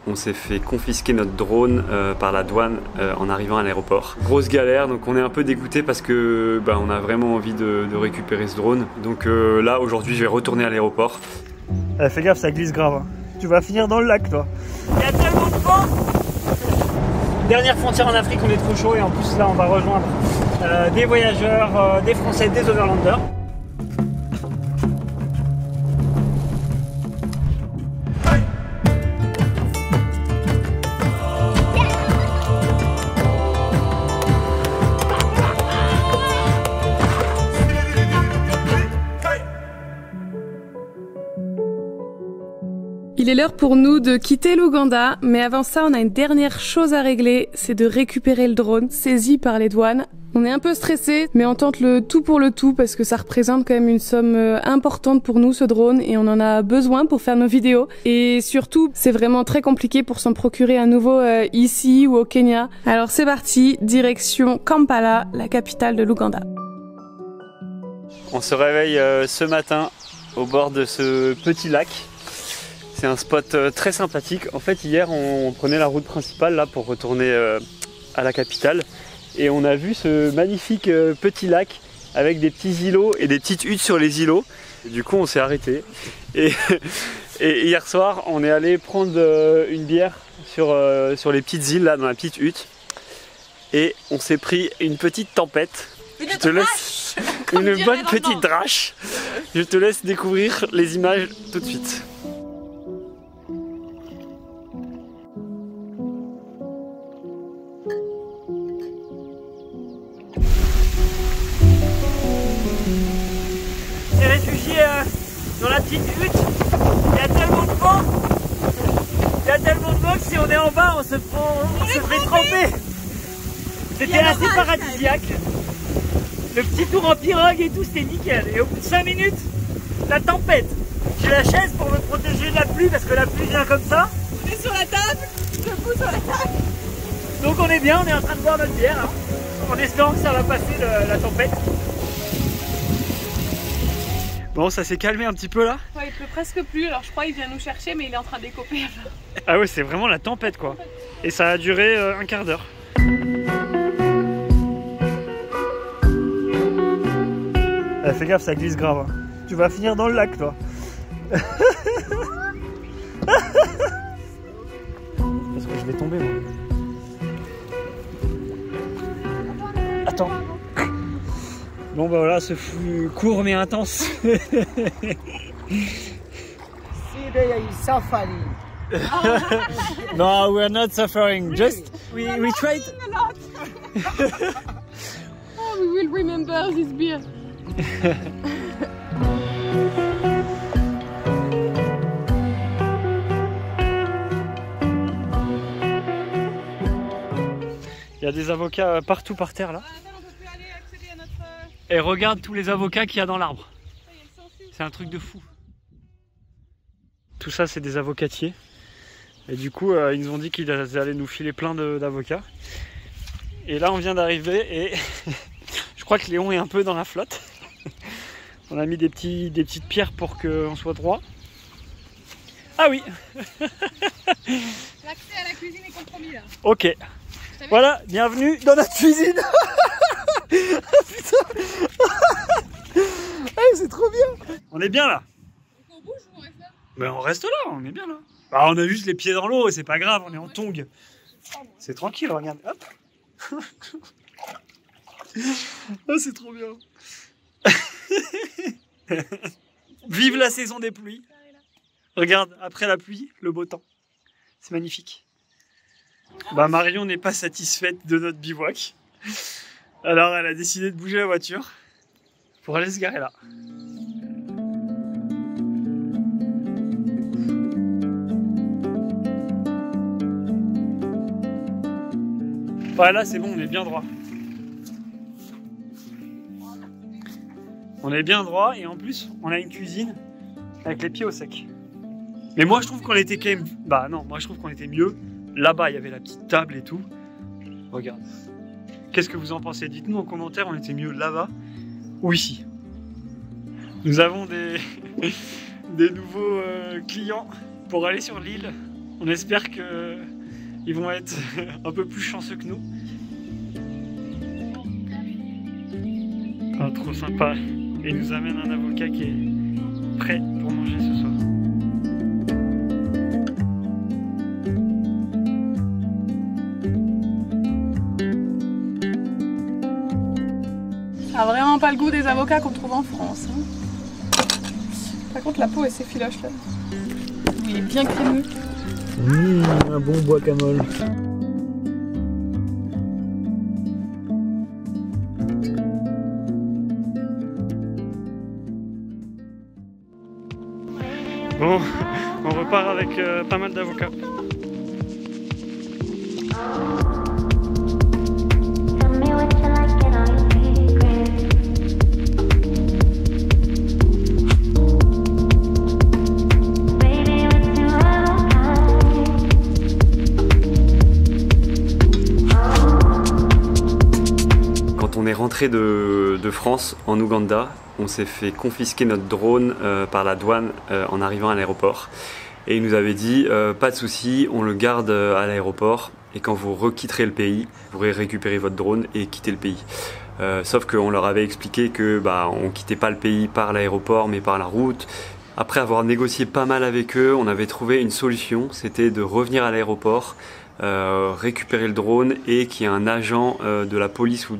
on s'est fait confisquer notre drone par la douane en arrivant à l'aéroport. Grosse galère, donc on est un peu dégoûté parce que on a vraiment envie de récupérer ce drone. Donc là aujourd'hui je vais retourner à l'aéroport. Fais gaffe, ça glisse grave. Hein. Tu vas finir dans le lac toi. Il y a tellement de vent. Dernière frontière en Afrique, on est trop chaud et en plus là on va rejoindre des voyageurs, des Français, des Overlanders. Il est l'heure pour nous de quitter l'Ouganda, mais avant ça, on a une dernière chose à régler, c'est de récupérer le drone saisi par les douanes. On est un peu stressé, mais on tente le tout pour le tout parce que ça représente quand même une somme importante pour nous, ce drone, et on en a besoin pour faire nos vidéos. Et surtout, c'est vraiment très compliqué pour s'en procurer un nouveau ici ou au Kenya. Alors c'est parti, direction Kampala, la capitale de l'Ouganda. On se réveille ce matin au bord de ce petit lac. C'est un spot très sympathique. En fait, hier, on prenait la route principale là pour retourner à la capitale. Et on a vu ce magnifique petit lac avec des petits îlots et des petites huttes sur les îlots. Et du coup, on s'est arrêté. Et hier soir, on est allé prendre une bière sur les petites îles là, dans la petite hutte. Et on s'est pris une petite tempête. Je te laisse une bonne petite drache. Je te laisse découvrir les images tout de suite. Dans la petite hutte, il y a tellement de vent, il y a tellement de vent que si on est en bas, on se fait tremper. C'était assez paradisiaque. Le petit tour en pirogue et tout, c'était nickel. Et au bout de 5 minutes, la tempête. J'ai la chaise pour me protéger de la pluie parce que la pluie vient comme ça. On est sur la table, debout sur la table. Donc on est bien, on est en train de boire notre bière, hein, en espérant que ça va passer la tempête. Bon, ça s'est calmé un petit peu là. Ouais, il pleut presque plus, alors je crois qu'il vient nous chercher, mais il est en train d'écoper. Ah ouais, c'est vraiment la tempête quoi. Et ça a duré un quart d'heure. Fais gaffe, ça glisse grave. Hein. Tu vas finir dans le lac toi. Parce que je vais tomber moi. Attends. Bon bah voilà, ce fut court mais intense. See there you suffering. No, we're not suffering. Really? Just we tried. Oh, we will remember this beer. Il y a des avocats partout par terre là. Et regarde tous les avocats qu'il y a dans l'arbre. C'est un truc de fou. Tout ça c'est des avocatiers. Et du coup ils nous ont dit qu'ils allaient nous filer plein d'avocats. Et là on vient d'arriver et je crois que Léon est un peu dans la flotte. On a mis des petites pierres pour qu'on soit droit. Ah oui. L'accès à la cuisine est compromis là. Ok. Voilà, bienvenue dans notre cuisine. Putain. Hey, c'est trop bien. On est bien là. On bouge ou on reste là? Ben on reste là, on est bien là. Bah, on a juste les pieds dans l'eau, c'est pas grave, on est en tongs. C'est tranquille, regarde. Hop. Ah, c'est trop bien. Vive la saison des pluies. Regarde, après la pluie, le beau temps. C'est magnifique. Bah Marion n'est pas satisfaite de notre bivouac. Alors elle a décidé de bouger la voiture pour aller se garer là. Voilà, c'est bon, on est bien droit. On est bien droit et en plus on a une cuisine avec les pieds au sec. Mais moi je trouve qu'on était quand même... Bah non, moi je trouve qu'on était mieux. Là-bas il y avait la petite table et tout. Regarde. Qu'est-ce que vous en pensez? Dites-nous en commentaire, on était mieux là-bas ou ici. Nous avons des nouveaux clients pour aller sur l'île. On espère qu'ils vont être un peu plus chanceux que nous. Ah, trop sympa. Et il nous amène un avocat qui est prêt pour manger ce soir. Ça a vraiment pas le goût des avocats qu'on trouve en France. Hein. Par contre, la peau est s'effiloche là. Il est bien crémeux. Un bon guacamole. Bon, on repart avec pas mal d'avocats. Quand on est rentré de France en Ouganda, on s'est fait confisquer notre drone par la douane en arrivant à l'aéroport. Et il nous avait dit pas de souci, on le garde à l'aéroport et quand vous requitterez le pays, vous pourrez récupérer votre drone et quitter le pays. Sauf qu'on leur avait expliqué que on quittait pas le pays par l'aéroport mais par la route. Après avoir négocié pas mal avec eux, on avait trouvé une solution, c'était de revenir à l'aéroport, récupérer le drone et qu'il y ait un agent de la police ou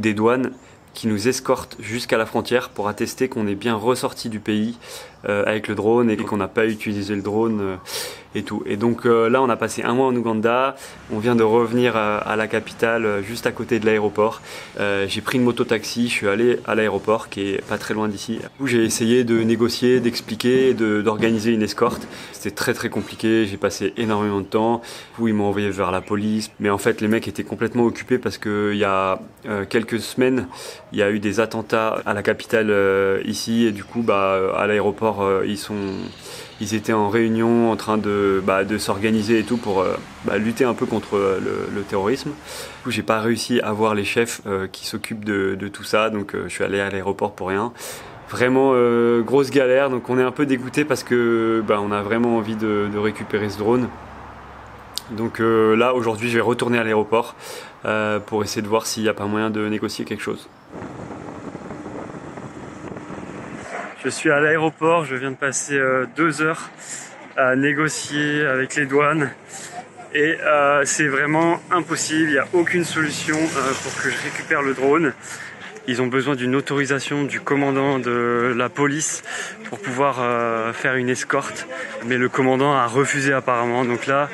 des douanes qui nous escorte jusqu'à la frontière pour attester qu'on est bien ressorti du pays avec le drone et qu'on n'a pas utilisé le drone et tout. Et donc là on a passé un mois en Ouganda, on vient de revenir à la capitale juste à côté de l'aéroport. J'ai pris une moto-taxi, je suis allé à l'aéroport qui est pas très loin d'ici. J'ai essayé de négocier, d'expliquer, d'organiser une escorte. C'était très compliqué, j'ai passé énormément de temps. Ils m'ont envoyé vers la police, mais en fait les mecs étaient complètement occupés parce que il y a quelques semaines, il y a eu des attentats à la capitale ici et du coup à l'aéroport ils étaient en réunion en train de s'organiser et tout pour lutter un peu contre le terrorisme. Du coup j'ai pas réussi à voir les chefs qui s'occupent de tout ça, donc je suis allé à l'aéroport pour rien. Vraiment grosse galère, donc on est un peu dégoûté parce que on a vraiment envie de récupérer ce drone. Donc là aujourd'hui je vais retourner à l'aéroport pour essayer de voir s'il n'y a pas moyen de négocier quelque chose. Je suis à l'aéroport, je viens de passer 2 heures à négocier avec les douanes et c'est vraiment impossible, il n'y a aucune solution pour que je récupère le drone. Ils ont besoin d'une autorisation du commandant de la police pour pouvoir faire une escorte, mais le commandant a refusé apparemment. Donc là,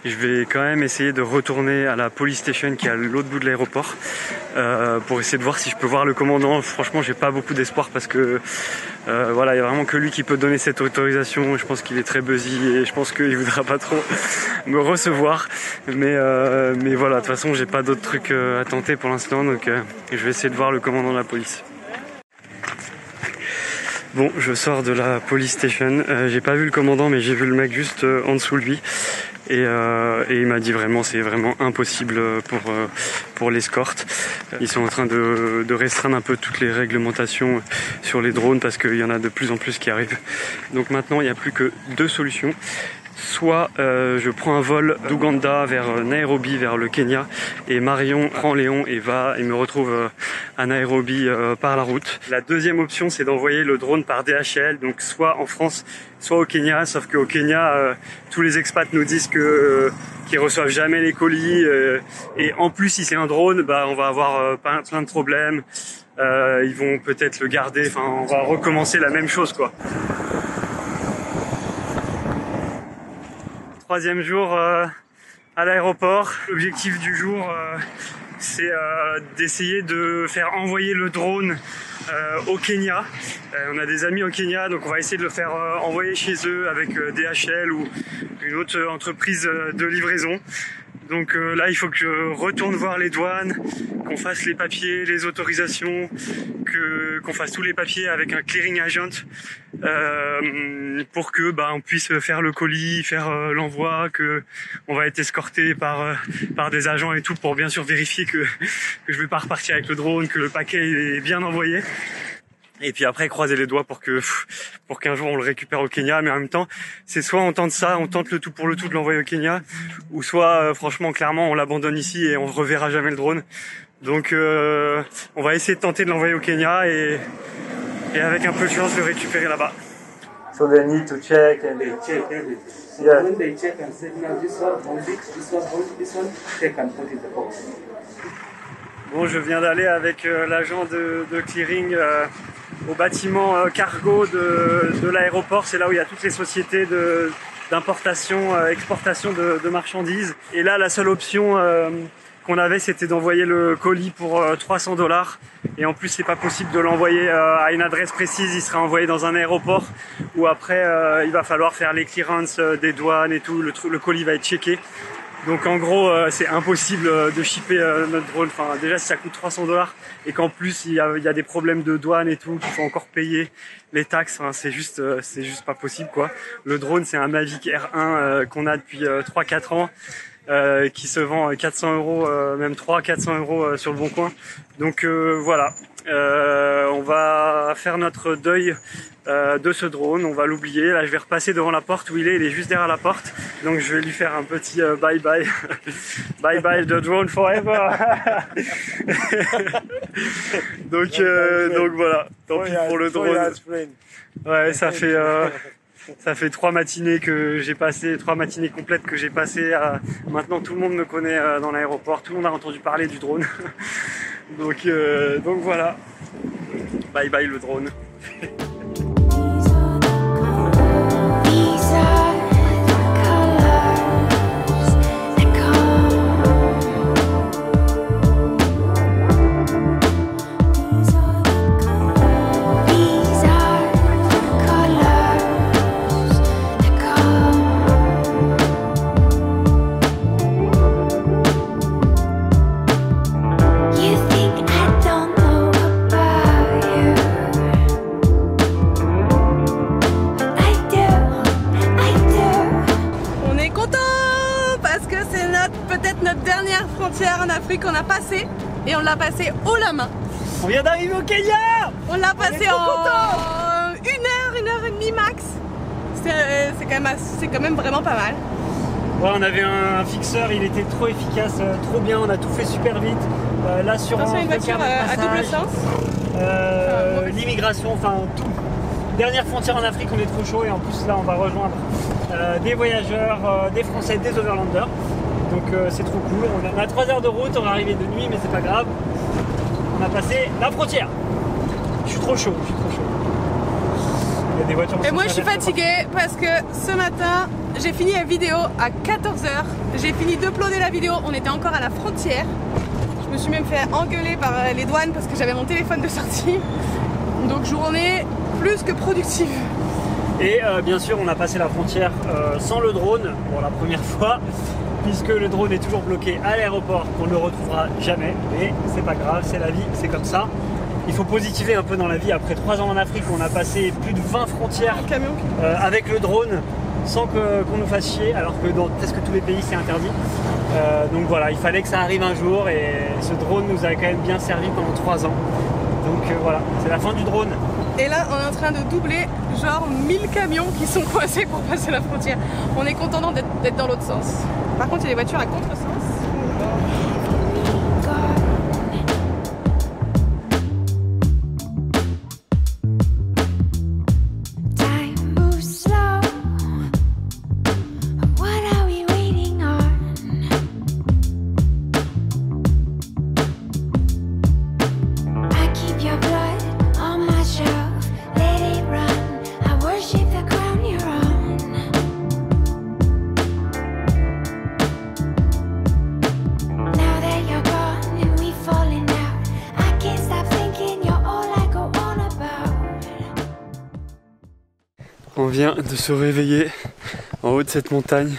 je vais quand même essayer de retourner à la police station qui est à l'autre bout de l'aéroport pour essayer de voir si je peux voir le commandant. Franchement, j'ai pas beaucoup d'espoir parce que voilà, il y a vraiment que lui qui peut donner cette autorisation. Je pense qu'il est très busy et je pense qu'il voudra pas trop me recevoir. Mais voilà, de toute façon, j'ai pas d'autres trucs à tenter pour l'instant, donc je vais essayer de voir le commandant de la police. Bon, je sors de la police station. J'ai pas vu le commandant, mais j'ai vu le mec juste en dessous de lui. Et il m'a dit vraiment c'est vraiment impossible pour l'escorte. Ils sont en train de restreindre un peu toutes les réglementations sur les drones parce qu'il y en a de plus en plus qui arrivent. Donc maintenant il n'y a plus que 2 solutions. Soit je prends un vol d'Ouganda vers Nairobi, vers le Kenya, et Marion prend Léon et me retrouve à Nairobi par la route. La deuxième option, c'est d'envoyer le drone par DHL, donc soit en France, soit au Kenya, sauf qu'au Kenya, tous les expats nous disent qu'ils reçoivent jamais les colis, et en plus, si c'est un drone, on va avoir plein de problèmes. Ils vont peut-être le garder, enfin, on va recommencer la même chose, quoi. 3e jour à l'aéroport. L'objectif du jour, c'est d'essayer de faire envoyer le drone au Kenya. On a des amis au Kenya, donc on va essayer de le faire envoyer chez eux avec DHL ou une autre entreprise de livraison. Donc là, il faut que je retourne voir les douanes, qu'on fasse les papiers, les autorisations, qu'on fasse tous les papiers avec un clearing agent pour que on puisse faire le colis, faire l'envoi, que on va être escorté par des agents et tout pour bien sûr vérifier que je vais pas repartir avec le drone, que le paquet est bien envoyé. Et puis après croiser les doigts pour qu'un jour on le récupère au Kenya. Mais en même temps, c'est soit on tente ça, on tente le tout pour le tout de l'envoyer au Kenya, ou soit franchement clairement on l'abandonne ici et on reverra jamais le drone. Donc on va essayer de tenter de l'envoyer au Kenya et avec un peu de chance le récupérer là-bas. So they need to check and They check everything. So Yeah. when they check and say, now this one, hold it, this one, check and put in the box. Bon, je viens d'aller avec l'agent de clearing au bâtiment cargo de l'aéroport. C'est là où il y a toutes les sociétés d'importation, exportation de marchandises. Et là, la seule option qu'on avait, c'était d'envoyer le colis pour $300. Et en plus, c'est pas possible de l'envoyer à une adresse précise. Il sera envoyé dans un aéroport où après, il va falloir faire les clearances des douanes et tout. Le colis va être checké. Donc en gros, c'est impossible de shipper notre drone. Enfin, déjà, si ça coûte $300 et qu'en plus il y a des problèmes de douane et tout, qu'il faut encore payer les taxes. Enfin, c'est juste pas possible quoi. Le drone, c'est un Mavic R1 qu'on a depuis 3-4 ans. Qui se vend 400 €, même 300-400 € sur le bon coin. Donc voilà, on va faire notre deuil de ce drone, on va l'oublier. Là je vais repasser devant la porte où il est juste derrière la porte. Donc je vais lui faire un petit bye bye. Bye bye the drone forever. donc voilà, tant pis pour le drone. Ouais, ça fait 3 matinées que j'ai passé, 3 matinées complètes que j'ai passées. Maintenant tout le monde me connaît dans l'aéroport, tout le monde a entendu parler du drone. donc voilà, bye bye le drone. En Afrique, on a passé et on l'a passé haut la main. On vient d'arriver au Kenya. On l'a passé en 1h et demie max. C'est quand même vraiment pas mal. Ouais, on avait un fixeur, il était trop efficace, trop bien, on a tout fait super vite. L'assurance, une voiture à double sens. L'immigration, enfin tout. Dernière frontière en Afrique, on est trop chaud et en plus là on va rejoindre des voyageurs, des Français, des Overlanders. Donc c'est trop cool, on a 3 heures de route, on va arriver de nuit mais c'est pas grave. On a passé la frontière. Je suis trop chaud, Il y a des voitures. Et moi je suis fatiguée parce que ce matin j'ai fini la vidéo à 14h. J'ai fini d'uploader la vidéo, on était encore à la frontière. Je me suis même fait engueuler par les douanes parce que j'avais mon téléphone de sortie. Donc journée plus que productive. Et bien sûr on a passé la frontière sans le drone pour la première fois. Puisque le drone est toujours bloqué à l'aéroport, qu'on ne le retrouvera jamais, mais c'est pas grave, c'est la vie, c'est comme ça. Il faut positiver un peu dans la vie. Après 3 ans en Afrique, on a passé plus de 20 frontières avec le drone sans qu'on nous fasse chier, alors que dans presque tous les pays c'est interdit. Donc voilà, il fallait que ça arrive un jour et ce drone nous a quand même bien servi pendant 3 ans. Donc voilà, c'est la fin du drone. Et là, on est en train de doubler genre 1000 camions qui sont coincés pour passer la frontière. On est content d'être dans l'autre sens. Par contre, il y a des voitures à contresens. On vient de se réveiller en haut de cette montagne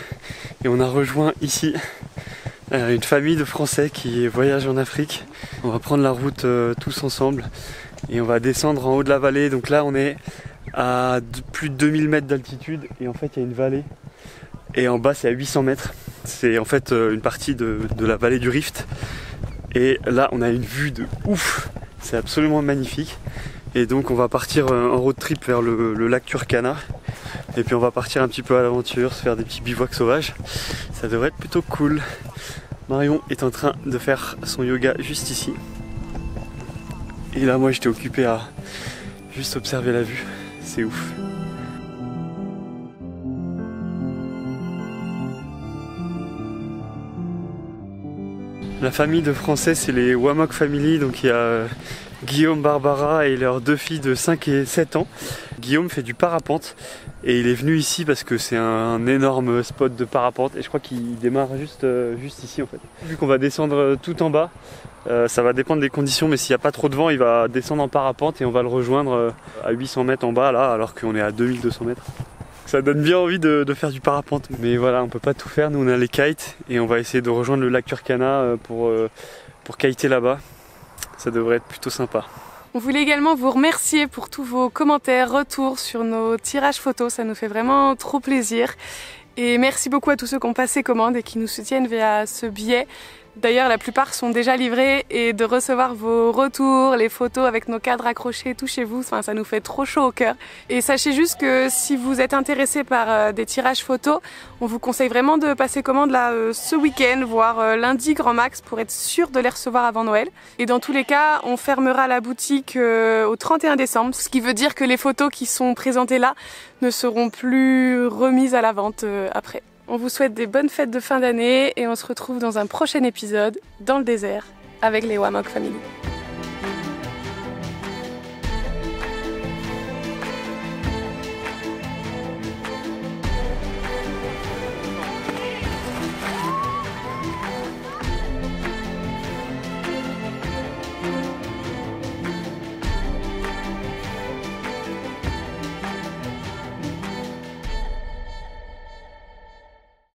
et on a rejoint ici une famille de Français qui voyagent en Afrique. On va prendre la route tous ensemble et on va descendre en haut de la vallée. Donc là on est à plus de 2000 mètres d'altitude et en fait il y a une vallée et en bas c'est à 800 mètres. C'est en fait une partie de la vallée du Rift et là on a une vue de ouf, c'est absolument magnifique. Et donc on va partir en road trip vers le lac Turkana. Et puis on va partir un petit peu à l'aventure, se faire des petits bivouacs sauvages. Ça devrait être plutôt cool. Marion est en train de faire son yoga juste ici. Et là moi j'étais occupé à juste observer la vue. C'est ouf. La famille de Français, c'est les Wamok Family, donc il y a Guillaume, Barbara et leurs 2 filles de 5 et 7 ans. Guillaume fait du parapente et il est venu ici parce que c'est un énorme spot de parapente et je crois qu'il démarre juste ici en fait. Vu qu'on va descendre tout en bas, ça va dépendre des conditions, mais s'il n'y a pas trop de vent, il va descendre en parapente et on va le rejoindre à 800 mètres en bas là, alors qu'on est à 2200 mètres. Ça donne bien envie de faire du parapente, mais voilà, on peut pas tout faire. Nous on a les kites et on va essayer de rejoindre le lac Turkana pour kiter là-bas. Ça devrait être plutôt sympa. On voulait également vous remercier pour tous vos commentaires, retours sur nos tirages photos, ça nous fait vraiment trop plaisir. Et merci beaucoup à tous ceux qui ont passé commande et qui nous soutiennent via ce biais. D'ailleurs, la plupart sont déjà livrés et de recevoir vos retours, les photos avec nos cadres accrochés tout chez vous, enfin, ça nous fait trop chaud au cœur. Et sachez juste que si vous êtes intéressé par des tirages photos, on vous conseille vraiment de passer commande là ce week-end, voire lundi grand max, pour être sûr de les recevoir avant Noël. Et dans tous les cas, on fermera la boutique au 31 décembre, ce qui veut dire que les photos qui sont présentées là ne seront plus remises à la vente après. On vous souhaite des bonnes fêtes de fin d'année et on se retrouve dans un prochain épisode dans le désert avec les Wamok Family.